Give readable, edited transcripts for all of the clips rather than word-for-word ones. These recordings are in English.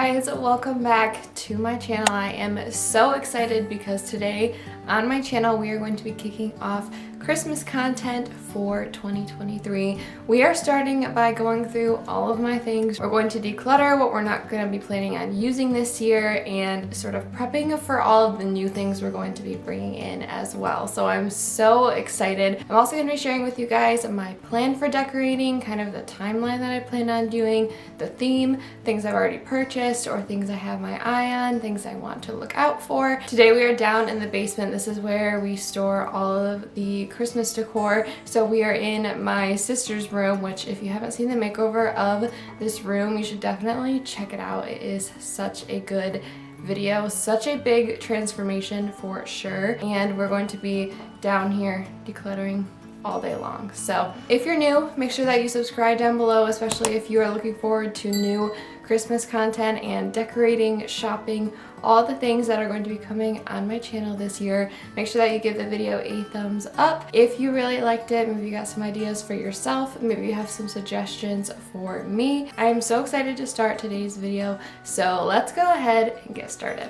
guys, welcome back to my channel. I am so excited because today on my channel we are going to be kicking off Christmas content for 2023. We are starting by going through all of my things. We're going to declutter what we're not going to be planning on using this year and sort of prepping for all of the new things we're going to be bringing in as well. So I'm so excited. I'm also going to be sharing with you guys my plan for decorating, kind of the timeline that I plan on doing, the theme, things I've already purchased or things I have my eye on, things I want to look out for. Today we are down in the basement. This is where we store all of the Christmas decor. So we are in my sister's room, which if you haven't seen the makeover of this room, you should definitely check it out. It is such a good video, such a big transformation for sure. And we're going to be down here decluttering all day long. So if you're new, make sure that you subscribe down below, especially if you are looking forward to new Christmas content and decorating, shopping, all the things that are going to be coming on my channel this year. Make sure that you give the video a thumbs up if you really liked it. Maybe you got some ideas for yourself, maybe you have some suggestions for me. I am so excited to start today's video, so let's go ahead and get started.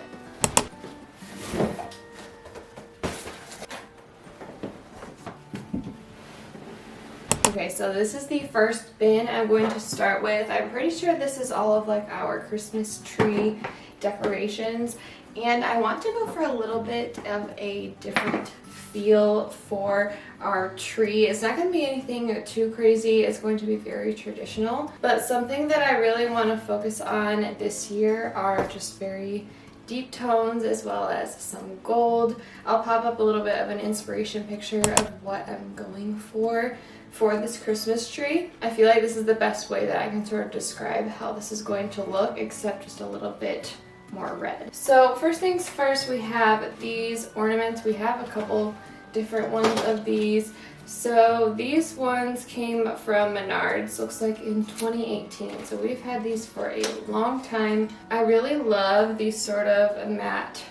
Okay, so this is the first bin I'm going to start with. I'm pretty sure this is all of like our Christmas tree decorations, and I want to go for a little bit of a different feel for our tree. It's not going to be anything too crazy. It's going to be very traditional, but something that I really want to focus on this year are just very deep tones as well as some gold. I'll pop up a little bit of an inspiration picture of what I'm going for this Christmas tree. I feel like this is the best way that I can sort of describe how this is going to look, except just a little bit more red. So first things first, we have these ornaments. We have a couple different ones of these. So these ones came from Menards, looks like in 2018. So we've had these for a long time. I really love these sort of matte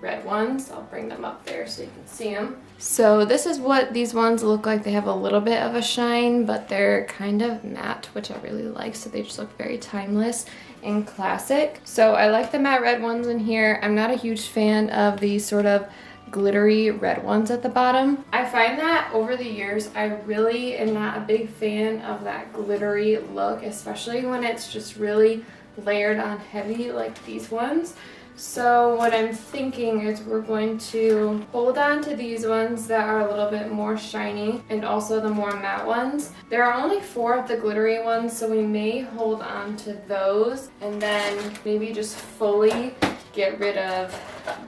red ones. I'll bring them up there so you can see them. So this is what these ones look like. They have a little bit of a shine, but they're kind of matte, which I really like. So they just look very timeless and classic. So I like the matte red ones in here. I'm not a huge fan of these sort of glittery red ones at the bottom. I find that over the years I really am not a big fan of that glittery look, especially when it's just really layered on heavy like these ones. So what I'm thinking is we're going to hold on to these ones that are a little bit more shiny and also the more matte ones. There are only 4 of the glittery ones, so we may hold on to those and then maybe just fully get rid of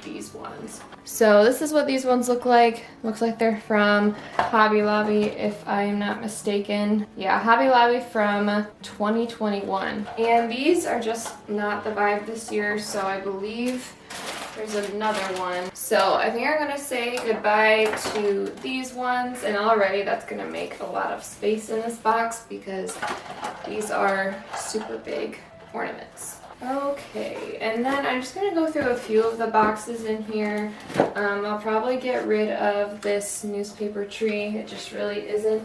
these ones. So this is what these ones look like. Looks like they're from Hobby Lobby, if I am not mistaken. Yeah, Hobby Lobby from 2021. And these are just not the vibe this year, so I believe there's another one. So I think I'm gonna say goodbye to these ones, and already that's gonna make a lot of space in this box because these are super big ornaments. Okay, and then I'm just going to go through a few of the boxes in here. I'll probably get rid of this newspaper tree. It just really isn't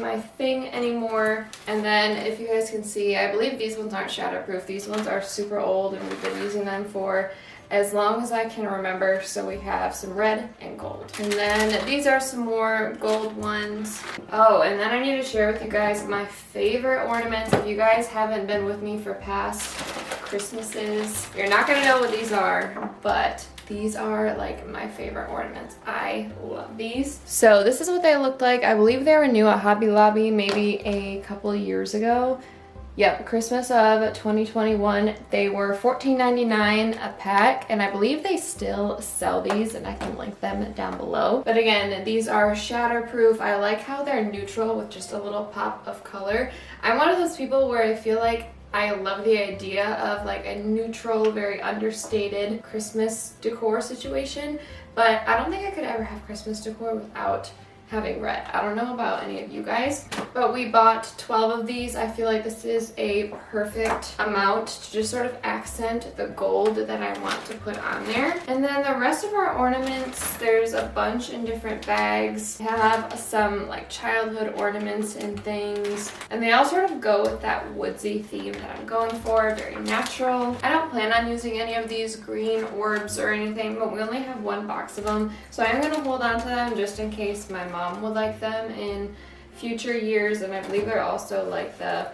my thing anymore. And then if you guys can see, I believe these ones aren't shatterproof. These ones are super old and we've been using them for as long as I can remember. So we have some red and gold. And then these are some more gold ones. Oh, and then I need to share with you guys my favorite ornaments. If you guys haven't been with me for past Christmases, you're not gonna know what these are, but these are like my favorite ornaments. I love these. So this is what they looked like. I believe they were new at Hobby Lobby maybe a couple years ago. Yep, Christmas of 2021. They were $14.99 a pack, and I believe they still sell these, and I can link them down below. But again, these are shatterproof. I like how they're neutral with just a little pop of color. I'm one of those people where I feel like I love the idea of like a neutral, very understated Christmas decor situation, but I don't think I could ever have Christmas decor without having red. I don't know about any of you guys, but we bought 12 of these. I feel like this is a perfect amount to just sort of accent the gold that I want to put on there. And then the rest of our ornaments, there's a bunch in different bags. We have some like childhood ornaments and things, and they all sort of go with that woodsy theme that I'm going for, very natural. I don't plan on using any of these green orbs or anything, but we only have one box of them, so I'm going to hold on to them just in case my mom would like them in future years, and I believe they're also like the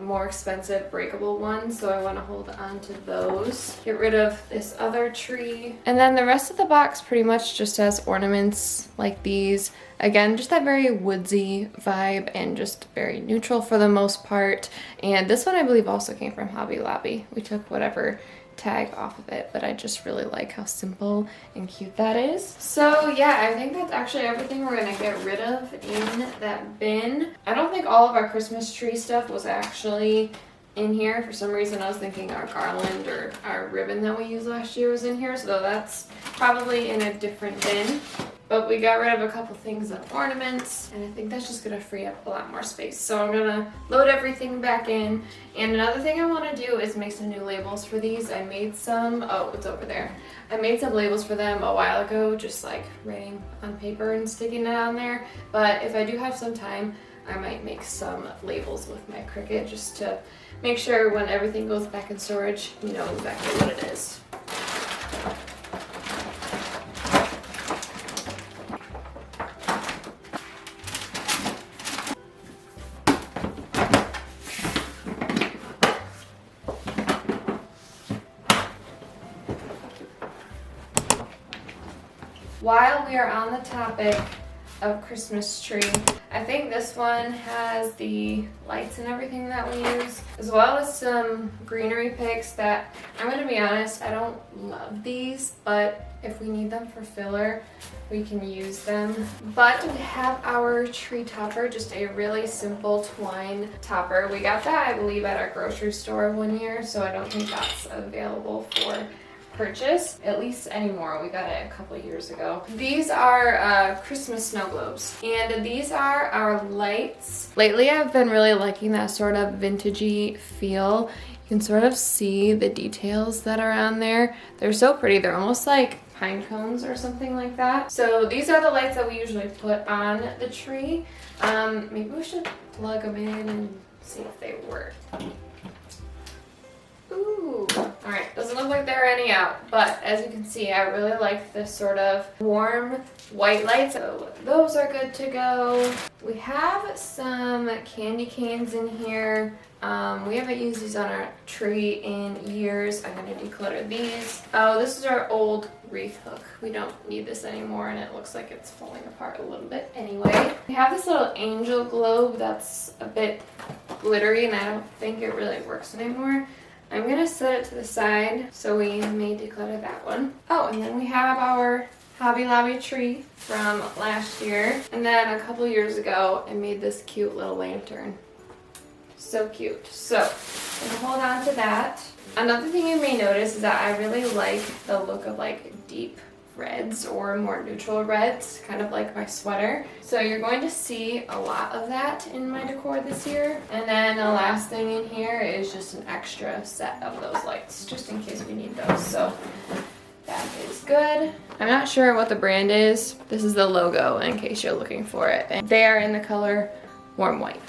more expensive breakable ones, so I want to hold on to those. Get rid of this other tree, and then the rest of the box pretty much just has ornaments like these. Again, just that very woodsy vibe and just very neutral for the most part. And this one I believe also came from Hobby Lobby. We took whatever tag off of it, but I just really like how simple and cute that is. So yeah, I think that's actually everything we're gonna get rid of in that bin. I don't think all of our Christmas tree stuff was actually in here. For some reason I was thinking our garland or our ribbon that we used last year was in here, so that's probably in a different bin. But we got rid of a couple things of ornaments, and I think that's just gonna free up a lot more space. So I'm gonna load everything back in. And another thing I wanna do is make some new labels for these. I made some, oh, it's over there. I made some labels for them a while ago, just like writing on paper and sticking it on there. But if I do have some time, I might make some labels with my Cricut just to make sure when everything goes back in storage, you know exactly what it is. While we are on the topic of Christmas tree, I think this one has the lights and everything that we use, as well as some greenery picks that, I'm going to be honest, I don't love these, but if we need them for filler, we can use them. But we have our tree topper, just a really simple twine topper. We got that, I believe, at our grocery store one year, so I don't think that's available for purchase, at least anymore. We got it a couple years ago. These are Christmas snow globes, and these are our lights. Lately I've been really liking that sort of vintagey feel. You can sort of see the details that are on there. They're so pretty. They're almost like pine cones or something like that. So these are the lights that we usually put on the tree. Maybe we should plug them in and see if they work. Ooh, all right, doesn't look like there are any out, but as you can see, I really like this sort of warm white lights, so those are good to go. We have some candy canes in here. We haven't used these on our tree in years. I'm going to declutter these. Oh, this is our old wreath hook. We don't need this anymore, and it looks like it's falling apart a little bit anyway. We have this little angel globe that's a bit glittery, and I don't think it really works anymore. I'm going to set it to the side so we may declutter that one. Oh, and then we have our Hobby Lobby tree from last year. And then a couple years ago, I made this cute little lantern. So cute. So, I'm going to hold on to that. Another thing you may notice is that I really like the look of like deep reds or more neutral reds, kind of like my sweater. So you're going to see a lot of that in my decor this year. And then the last thing in here is just an extra set of those lights, just in case we need those. So that is good. I'm not sure what the brand is. This is the logo in case you're looking for it. And they are in the color warm white.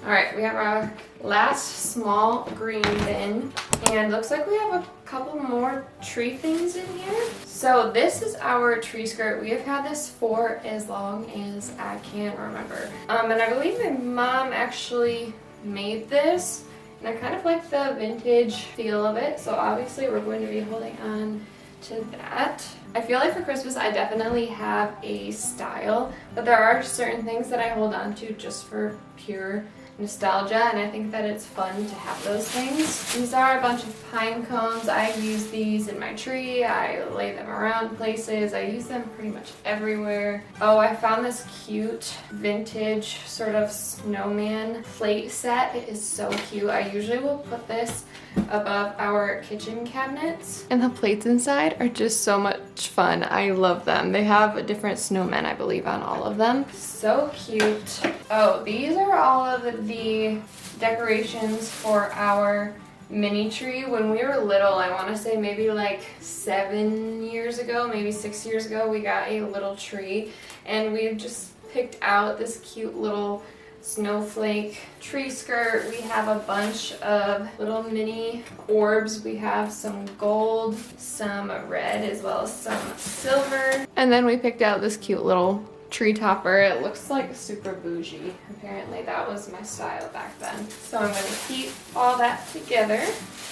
Alright, we have our last small green bin, and looks like we have a couple more tree things in here. So this is our tree skirt. We have had this for as long as I can remember. And I believe my mom actually made this, and I kind of like the vintage feel of it, so obviously we're going to be holding on to that. I feel like for Christmas I definitely have a style, but there are certain things that I hold on to just for pure nostalgia, and I think that it's fun to have those things. These are a bunch of pine cones. I use these in my tree. I lay them around places. I use them pretty much everywhere. Oh, I found this cute vintage sort of snowman plate set. It is so cute. I usually will put this above our kitchen cabinets, and the plates inside are just so much fun. I love them. They have different snowmen, I believe, on all of them. So cute. Oh, these are all of the decorations for our mini tree. When we were little, I want to say maybe like 7 years ago, maybe 6 years ago, we got a little tree, and we just picked out this cute little snowflake tree skirt. We have a bunch of little mini orbs. We have some gold, some red, as well as some silver. And then we picked out this cute little tree topper. It looks like super bougie. Apparently that was my style back then. So I'm going to keep all that together.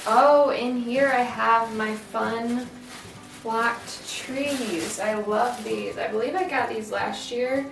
Oh, in here I have my fun flocked trees. I love these. I believe I got these last year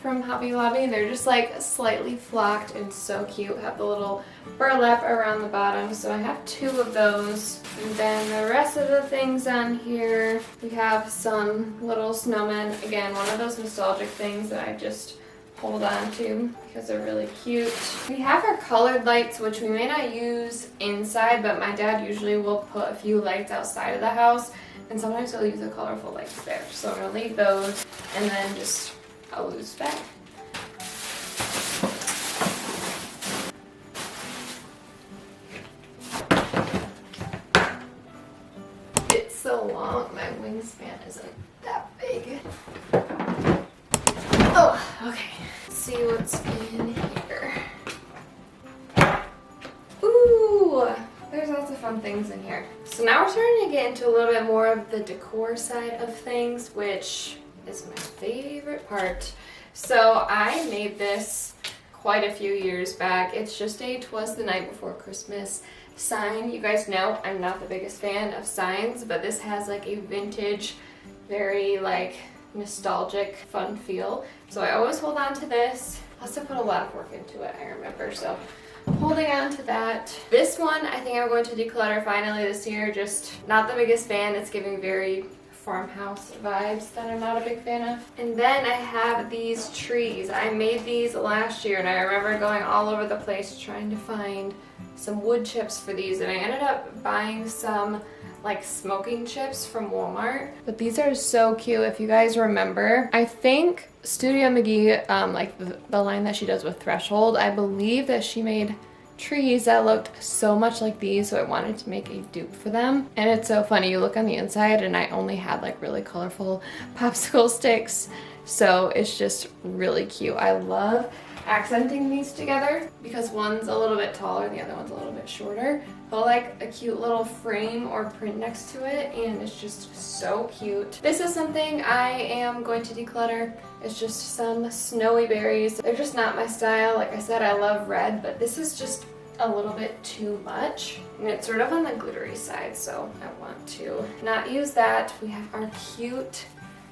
from Hobby Lobby. They're just like slightly flocked and so cute. Have the little burlap around the bottom. So I have 2 of those. And then the rest of the things on here, we have some little snowmen. Again, one of those nostalgic things that I just hold on to because they're really cute. We have our colored lights, which we may not use inside, but my dad usually will put a few lights outside of the house, and sometimes he'll use the colorful lights there. So I'm gonna leave those, and then just I'll lose back. It's so long, my wingspan isn't that big. Oh, okay. Let's see what's in here. Ooh, there's lots of fun things in here. So now we're starting to get into a little bit more of the decor side of things, which is my favorite part. So I made this quite a few years back. It's just a "'Twas the Night Before Christmas" sign. You guys know I'm not the biggest fan of signs, but this has like a vintage, very like nostalgic, fun feel. So I always hold on to this. Plus I put a lot of work into it, I remember. So I'm holding on to that. This one I think I'm going to declutter finally this year. Just not the biggest fan. It's giving very farmhouse vibes that I'm not a big fan of. And then I have these trees. I made these last year, and I remember going all over the place trying to find some wood chips for these, and I ended up buying some like smoking chips from Walmart. But these are so cute. If you guys remember, I think Studio mcgee, like the line that she does with Threshold, I believe that she made trees that looked so much like these, so I wanted to make a dupe for them. And it's so funny, you look on the inside and I only had like really colorful popsicle sticks, so it's just really cute. I love accenting these together because one's a little bit taller, the other one's a little bit shorter. Put like a cute little frame or print next to it, and it's just so cute. This is something I am going to declutter. It's just some snowy berries. They're just not my style. Like I said, I love red, but this is just a little bit too much. And it's sort of on the glittery side, so I want to not use that. We have our cute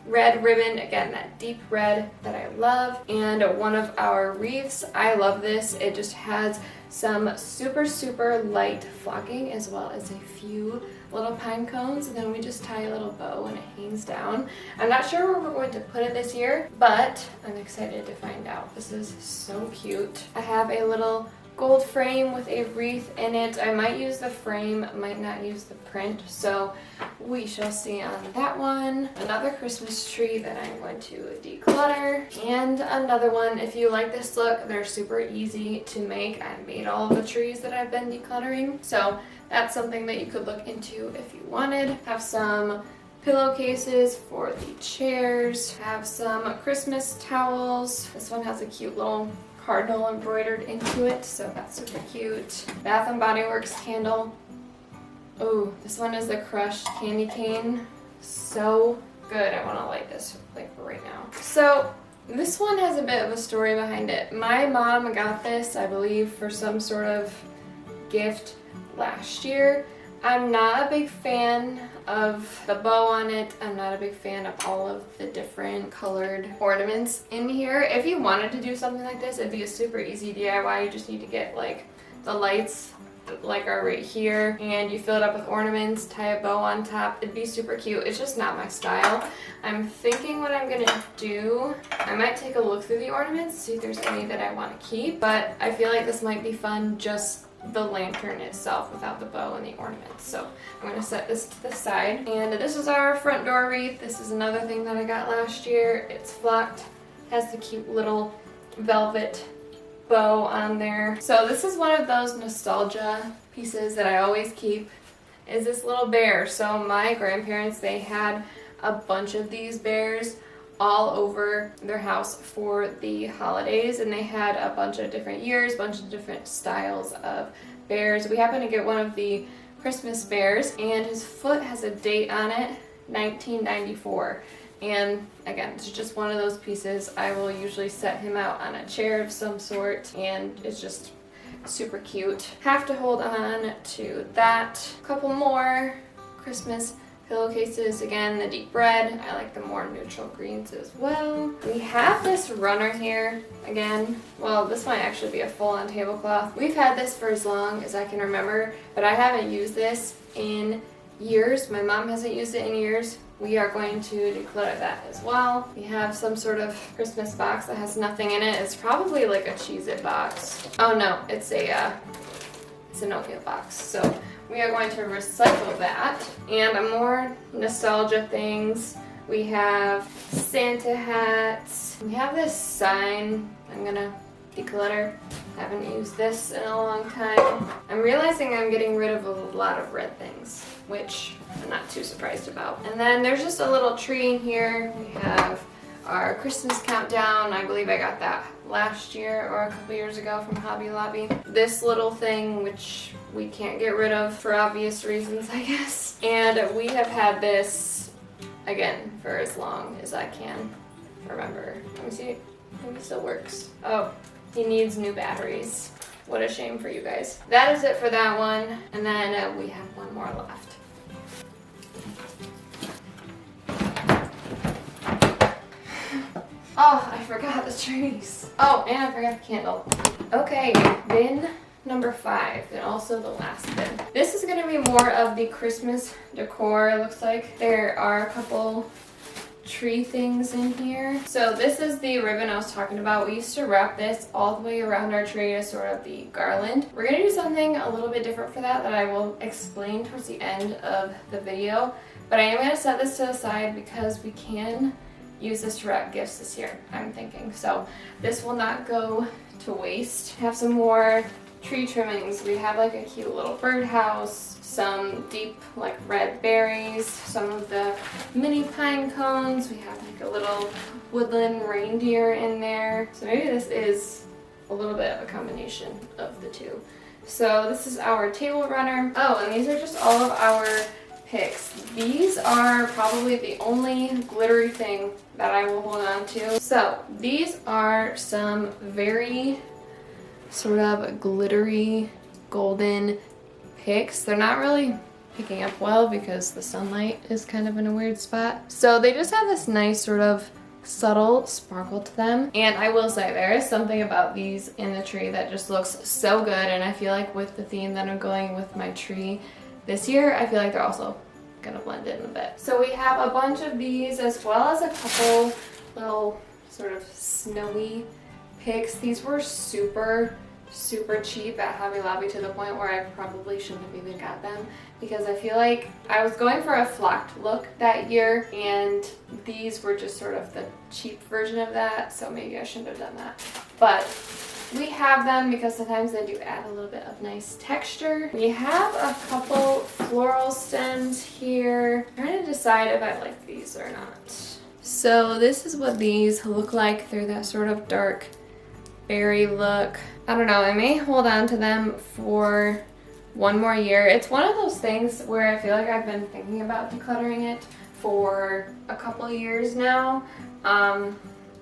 red ribbon, again that deep red that I love, and one of our wreaths. I love this. It just has some super light flocking as well as a few little pine cones, and then we just tie a little bow and it hangs down. I'm not sure where we're going to put it this year, but I'm excited to find out. This is so cute. I have a little gold frame with a wreath in it. I might use the frame, might not use the print, so we shall see on that one. Another Christmas tree that I'm going to declutter, and another one. If you like this look, they're super easy to make. I made all of the trees that I've been decluttering, so that's something that you could look into if you wanted. Have some pillowcases for the chairs, have some Christmas towels. This one has a cute little cardinal embroidered into it, so that's super cute. Bath and Body Works candle. Oh, this one is the crushed candy cane. So good. I want to light this like right now. So this one has a bit of a story behind it. My mom got this, I believe, for some sort of gift last year. I'm not a big fan of the bow on it. I'm not a big fan of all of the different colored ornaments in here. If you wanted to do something like this, it'd be a super easy DIY. You just need to get like the lights like are right here, and you fill it up with ornaments, tie a bow on top. It'd be super cute. It's just not my style. I'm thinking what I'm gonna do, I might take a look through the ornaments, see if there's any that I want to keep, but I feel like this might be fun, just the lantern itself without the bow and the ornaments. So I'm going to set this to the side. And this is our front door wreath. This is another thing that I got last year. It's flocked, has the cute little velvet bow on there. So this is one of those nostalgia pieces that I always keep, is this little bear. So my grandparents, they had a bunch of these bears all over their house for the holidays, and they had a bunch of different years, a bunch of different styles of bears. We happened to get one of the Christmas bears, and his foot has a date on it, 1994. And again, it's just one of those pieces. I will usually set him out on a chair of some sort, and it's just super cute. Have to hold on to that. A couple more Christmas pillowcases. Again, the deep red. I like the more neutral greens as well. We have this runner here. Again, well, this might actually be a full-on tablecloth. We've had this for as long as I can remember, but I haven't used this in years. My mom hasn't used it in years. We are going to declutter that as well. We have some sort of Christmas box that has nothing in it. It's probably like a Cheez-It box. Oh no, it's an oatmeal box. So we are going to recycle that. And more nostalgia things. We have Santa hats. We have this sign I'm gonna declutter. Haven't used this in a long time. I'm realizing I'm getting rid of a lot of red things, which I'm not too surprised about. And then there's just a little tree in here. We have our Christmas countdown. I believe I got that last year or a couple years ago from Hobby Lobby. This little thing, which we can't get rid of for obvious reasons, I guess. And we have had this, again, for as long as I can remember. Let me see. I think it still works. Oh, he needs new batteries. What a shame for you guys. That is it for that one. And then we have one more left. Oh, I forgot the trees. Oh, and I forgot the candle. Okay, bin number 5, and also the last bin. This is gonna be more of the Christmas decor, it looks like. There are a couple tree things in here. So this is the ribbon I was talking about. We used to wrap this all the way around our tree as sort of the garland. We're gonna do something a little bit different for that I will explain towards the end of the video. But I am gonna set this to the side because we can use this to wrap gifts this year, I'm thinking. So this will not go to waste. Have some more tree trimmings. We have like a cute little birdhouse, some deep like red berries, some of the mini pine cones. We have like a little woodland reindeer in there. So maybe this is a little bit of a combination of the two. So this is our table runner. Oh, and these are just all of our picks. These are probably the only glittery thing that I will hold on to. So these are some very sort of glittery golden picks. They're not really picking up well because the sunlight is kind of in a weird spot. So they just have this nice sort of subtle sparkle to them. And I will say there is something about these in the tree that just looks so good, and I feel like with the theme that I'm going with my tree this year, I feel like they're also gonna blend in a bit. So we have a bunch of these as well as a couple little sort of snowy picks. These were super cheap at Hobby Lobby to the point where I probably shouldn't have even got them because I feel like I was going for a flocked look that year and these were just sort of the cheap version of that, so maybe I shouldn't have done that. But we have them because sometimes they do add a little bit of nice texture. We have a couple floral stems here. I'm trying to decide if I like these or not. So this is what these look like. They're that sort of dark berry look. I don't know, I may hold on to them for one more year. It's one of those things where I feel like I've been thinking about decluttering it for a couple years now. And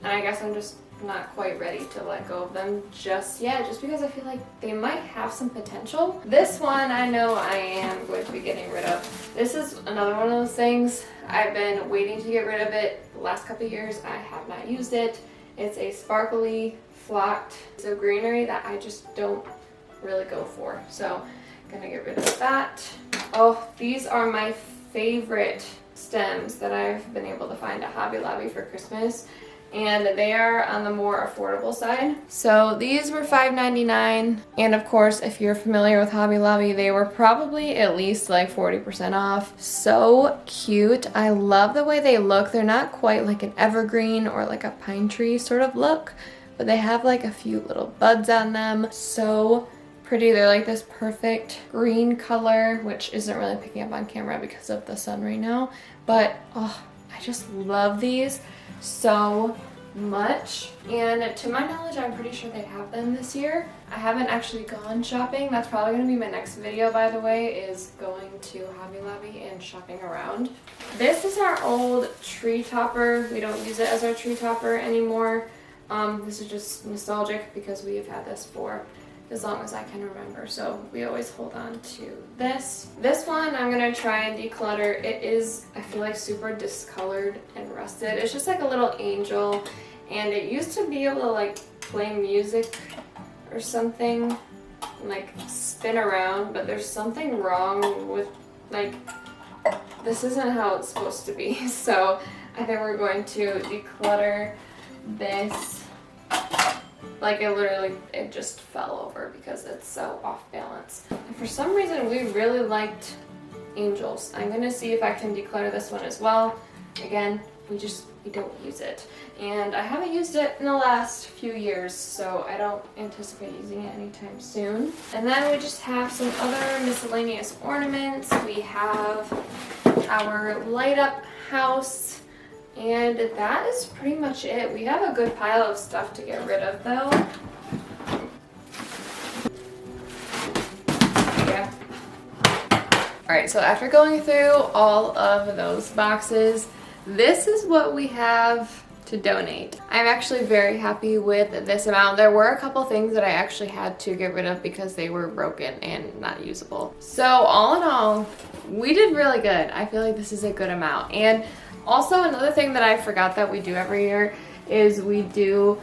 I guess I'm just not quite ready to let go of them just yet, just because I feel like they might have some potential. This one I know I am going to be getting rid of. This is another one of those things. I've been waiting to get rid of it the last couple of years. I have not used it. It's a sparkly flocked, so greenery that I just don't really go for. So I'm gonna get rid of that. Oh, these are my favorite stems that I've been able to find at Hobby Lobby for Christmas, and they are on the more affordable side. So these were $5.99, and of course if you're familiar with Hobby Lobby, they were probably at least like 40% off. So cute. I love the way they look. They're not quite like an evergreen or like a pine tree sort of look, but they have like a few little buds on them. So pretty. They're like this perfect green color, which isn't really picking up on camera because of the sun right now, but oh, I just love these so much. And to my knowledge, I'm pretty sure they have them this year. I haven't actually gone shopping. That's probably going to be my next video, by the way, is going to Hobby Lobby and shopping around. This is our old tree topper. We don't use it as our tree topper anymore. This is just nostalgic because we have had this for as long as I can remember, so we always hold on to this. This one I'm gonna try and declutter. It is, I feel like, super discolored and rusted. It's just like a little angel, and it used to be able to like play music or something, and, like spin around, but there's something wrong with, like, this isn't how it's supposed to be. So I think we're going to declutter this. Like it just fell over because it's so off balance. And for some reason we really liked angels. I'm gonna see if I can declutter this one as well. Again, we don't use it. And I haven't used it in the last few years, so I don't anticipate using it anytime soon. And then we just have some other miscellaneous ornaments. We have our light up house. And that is pretty much it. We have a good pile of stuff to get rid of though. Yeah. Alright, so after going through all of those boxes, this is what we have to donate. I'm actually very happy with this amount. There were a couple things that I actually had to get rid of because they were broken and not usable. So all in all, we did really good. I feel like this is a good amount. And also, another thing that I forgot that we do every year is we do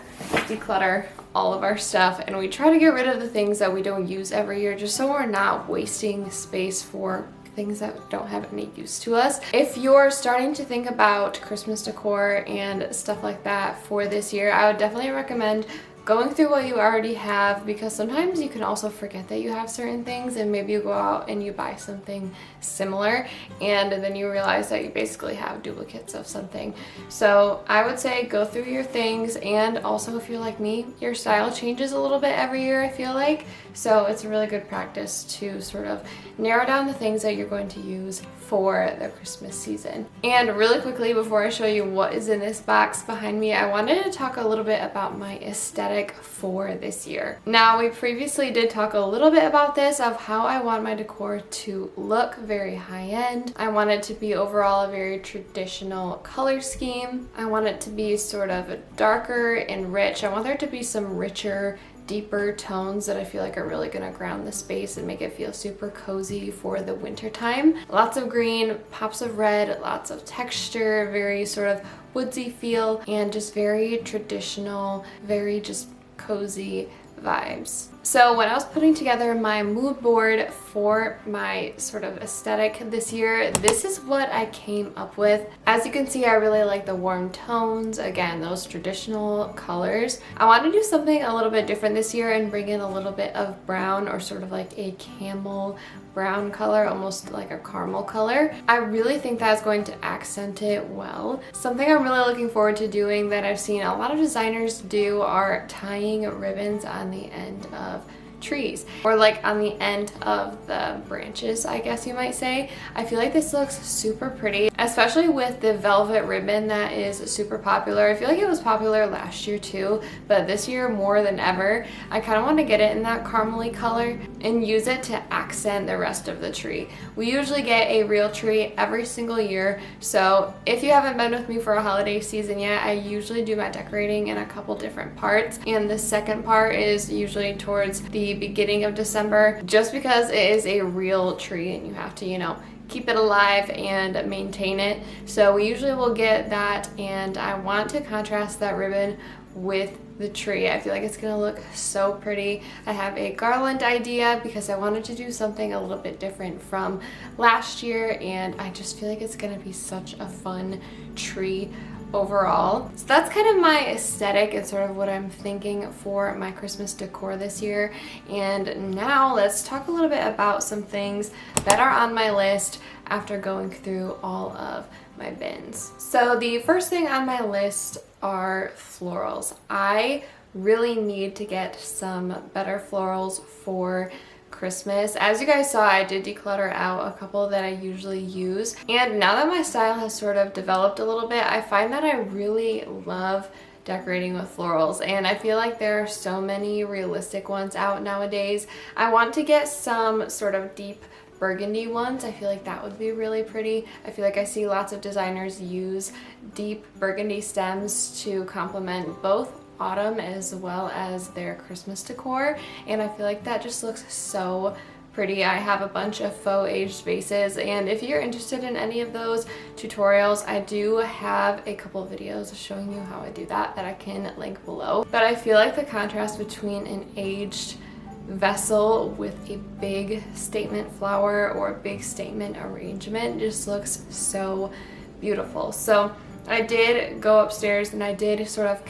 declutter all of our stuff, and we try to get rid of the things that we don't use every year, just so we're not wasting space for things that don't have any use to us. If you're starting to think about Christmas decor and stuff like that for this year, I would definitely recommend going through what you already have, because sometimes you can also forget that you have certain things, and maybe you go out and you buy something similar and then you realize that you basically have duplicates of something. So I would say go through your things, and also if you're like me, your style changes a little bit every year, I feel like. So it's a really good practice to sort of narrow down the things that you're going to use for the Christmas season. And really quickly, before I show you what is in this box behind me, I wanted to talk a little bit about my aesthetic for this year. Now, we previously did talk a little bit about this, of how I want my decor to look very high-end. I want it to be overall a very traditional color scheme. I want it to be sort of darker and rich. I want there to be some richer, deeper tones that I feel like are really gonna ground the space and make it feel super cozy for the winter time. Lots of green, pops of red, lots of texture, very sort of woodsy feel, and just very traditional, very just cozy vibes. So when I was putting together my mood board for my sort of aesthetic this year, this is what I came up with. As you can see, I really like the warm tones, again, those traditional colors. I want to do something a little bit different this year and bring in a little bit of brown, or sort of like a camel brown color, almost like a caramel color. I really think that's going to accent it well. Something I'm really looking forward to doing that I've seen a lot of designers do are tying ribbons on the end of trees, or like on the end of the branches, I guess you might say. I feel like this looks super pretty, especially with the velvet ribbon that is super popular. I feel like it was popular last year too, but this year more than ever. I kind of want to get it in that caramely color and use it to accent the rest of the tree. We usually get a real tree every single year, so if you haven't been with me for a holiday season yet, I usually do my decorating in a couple different parts, and the second part is usually towards the beginning of December, just because it is a real tree and you have to, you know, keep it alive and maintain it. So we usually will get that, and I want to contrast that ribbon with the tree. I feel like it's gonna look so pretty. I have a garland idea because I wanted to do something a little bit different from last year, and I just feel like it's gonna be such a fun tree overall. So that's kind of my aesthetic and sort of what I'm thinking for my Christmas decor this year. And now let's talk a little bit about some things that are on my list after going through all of my bins. So the first thing on my list are florals. I really need to get some better florals for Christmas. As you guys saw, I did declutter out a couple that I usually use, and now that my style has sort of developed a little bit, I find that I really love decorating with florals, and I feel like there are so many realistic ones out nowadays. I want to get some sort of deep burgundy ones. I feel like that would be really pretty. I feel like I see lots of designers use deep burgundy stems to complement both autumn as well as their Christmas decor, and I feel like that just looks so pretty. I have a bunch of faux aged vases, and if you're interested in any of those tutorials, I do have a couple of videos showing you how I do that I can link below. But I feel like the contrast between an aged vessel with a big statement flower or a big statement arrangement just looks so beautiful. So I did go upstairs and I did sort of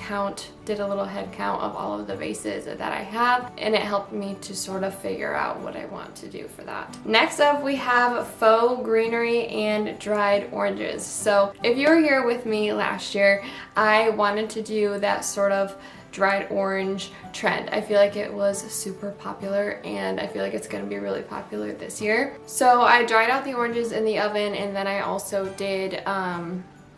did a little head count of all of the vases that I have, and it helped me to sort of figure out what I want to do for that. Next up, we have faux greenery and dried oranges. So if you were here with me last year, I wanted to do that sort of dried orange trend. I feel like it was super popular, and I feel like it's going to be really popular this year. So I dried out the oranges in the oven, and then I also did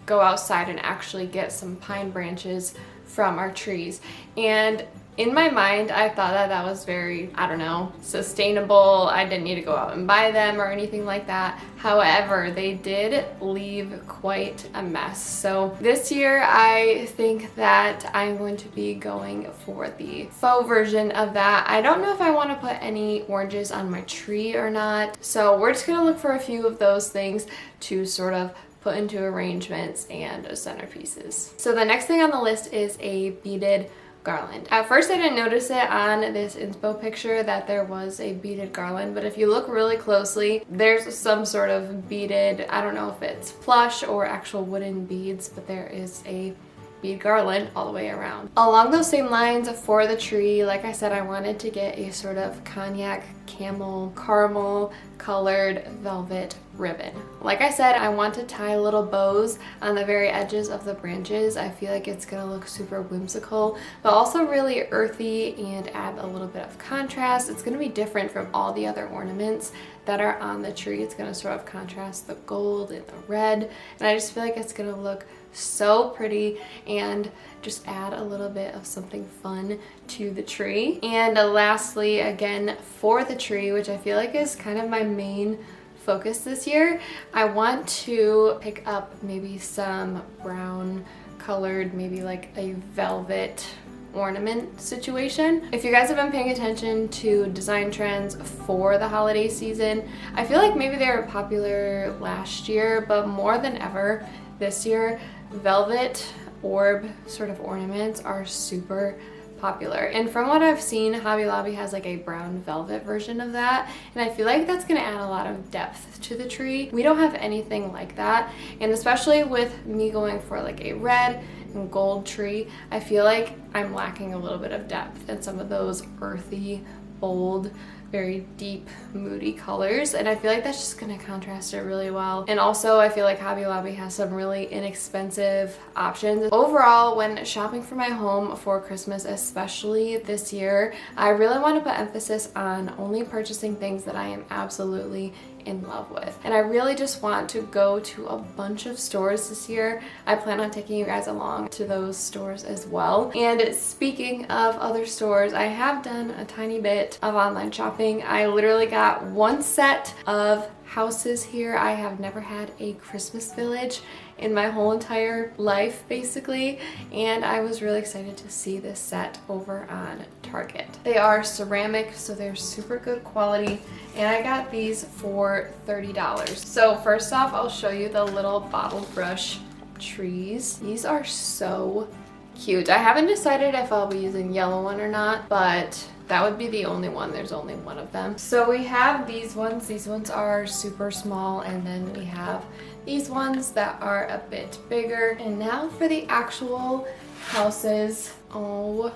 go outside and actually get some pine branches from our trees. And in my mind, I thought that that was very, I don't know, sustainable. I didn't need to go out and buy them or anything like that. However, they did leave quite a mess. So this year, I think that I'm going to be going for the faux version of that. I don't know if I want to put any oranges on my tree or not. So we're just gonna look for a few of those things to sort of put into arrangements and centerpieces. So the next thing on the list is a beaded garland. At first I didn't notice it on this inspo picture that there was a beaded garland, but if you look really closely, there's some sort of beaded, I don't know if it's plush or actual wooden beads, but there is a bead garland all the way around. Along those same lines for the tree, like I said, I wanted to get a sort of cognac camel caramel colored velvet ribbon. Like I said, I want to tie little bows on the very edges of the branches. I feel like it's gonna look super whimsical, but also really earthy and add a little bit of contrast. It's gonna be different from all the other ornaments that are on the tree. It's gonna sort of contrast the gold and the red, and I just feel like it's gonna look so pretty and just add a little bit of something fun to the tree. And lastly, again, for the tree, which I feel like is kind of my main focus this year, I want to pick up maybe some brown colored, maybe like a velvet ornament situation. If you guys have been paying attention to design trends for the holiday season, I feel like maybe they were popular last year, but more than ever this year, velvet orb sort of ornaments are super popular. And from what I've seen, Hobby Lobby has like a brown velvet version of that, and I feel like that's gonna add a lot of depth to the tree. We don't have anything like that, and especially with me going for like a red and gold tree, I feel like I'm lacking a little bit of depth in some of those earthy, bold, very deep, moody colors, and I feel like that's just gonna contrast it really well. And also, I feel like Hobby Lobby has some really inexpensive options. Overall, when shopping for my home for Christmas, especially this year, I really want to put emphasis on only purchasing things that I am absolutely in love with. And I really just want to go to a bunch of stores this year. I plan on taking you guys along to those stores as well. And speaking of other stores, I have done a tiny bit of online shopping. I literally got one set of houses here. I have never had a Christmas village in my whole entire life, basically, and I was really excited to see this set over on Target. They are ceramic, so they're super good quality, and I got these for $30. So first off, I'll show you the little bottle brush trees. These are so cute. I haven't decided if I'll be using yellow one or not, but that would be the only one. There's only one of them. So we have these ones. These ones are super small, and then we have these ones that are a bit bigger. And now for the actual houses. Oh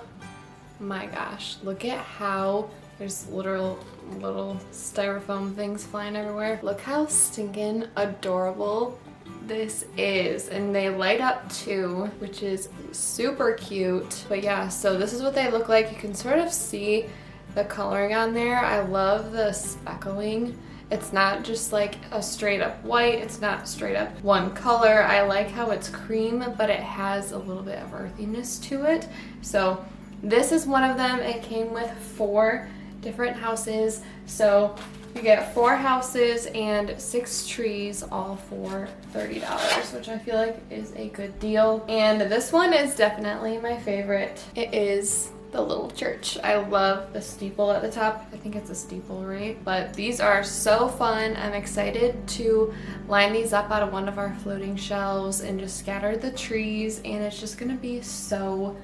my gosh, look at how there's literal little styrofoam things flying everywhere. Look how stinking adorable this is, and they light up too, which is super cute. But yeah, so this is what they look like. You can sort of see the coloring on there. I love the speckling. It's not just like a straight up white, it's not straight up one color. I like how it's cream, but it has a little bit of earthiness to it. So this is one of them. It came with 4 different houses, so you get 4 houses and 6 trees, all for $30, which I feel like is a good deal. And this one is definitely my favorite. It is the little church. I love the steeple at the top. I think it's a steeple, right? But these are so fun. I'm excited to line these up out of one of our floating shelves and just scatter the trees, and it's just gonna be so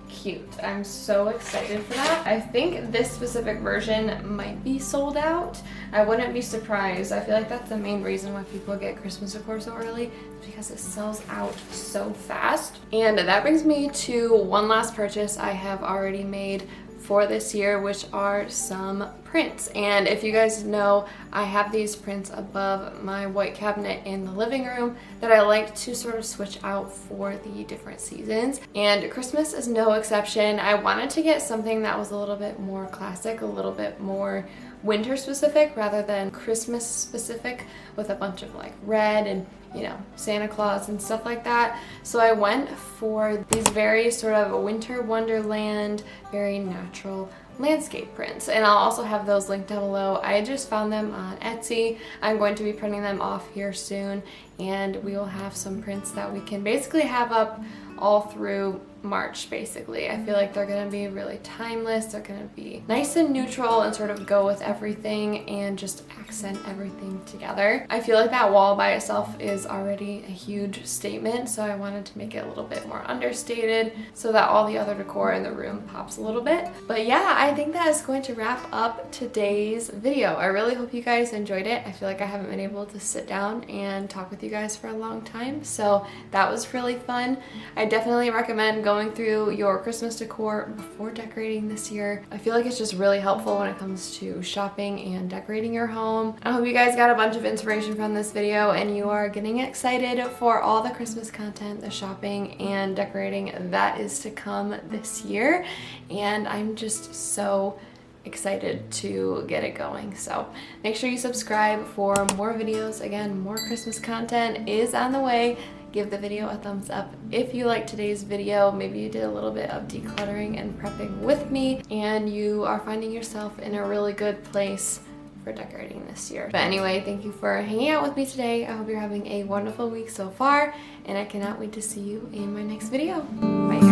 cute. I'm so excited for that. I think this specific version might be sold out. I wouldn't be surprised. I feel like that's the main reason why people get Christmas decor so early, because it sells out so fast. And that brings me to one last purchase I have already made for this year, which are some prints. And if you guys know, I have these prints above my white cabinet in the living room that I like to sort of switch out for the different seasons, and Christmas is no exception. I wanted to get something that was a little bit more classic, a little bit more winter specific rather than Christmas specific, with a bunch of like red and, you know, Santa Claus and stuff like that. So I went for these very sort of winter wonderland, very natural landscape prints, and I'll also have those linked down below. I just found them on Etsy. I'm going to be printing them off here soon, and we will have some prints that we can basically have up all through March, basically. I feel like they're gonna be really timeless. They're gonna be nice and neutral and sort of go with everything and just accent everything together. I feel like that wall by itself is already a huge statement, so I wanted to make it a little bit more understated so that all the other decor in the room pops a little bit. But yeah, I think that is going to wrap up today's video. I really hope you guys enjoyed it. I feel like I haven't been able to sit down and talk with you guys for a long time, so that was really fun. I definitely recommend going through your Christmas decor before decorating this year. I feel like it's just really helpful when it comes to shopping and decorating your home. I hope you guys got a bunch of inspiration from this video and you are getting excited for all the Christmas content, the shopping and decorating that is to come this year. And I'm just so excited to get it going. So make sure you subscribe for more videos. Again, more Christmas content is on the way. Give the video a thumbs up if you liked today's video. Maybe you did a little bit of decluttering and prepping with me and you are finding yourself in a really good place for decorating this year. But anyway, thank you for hanging out with me today. I hope you're having a wonderful week so far, and I cannot wait to see you in my next video. Bye.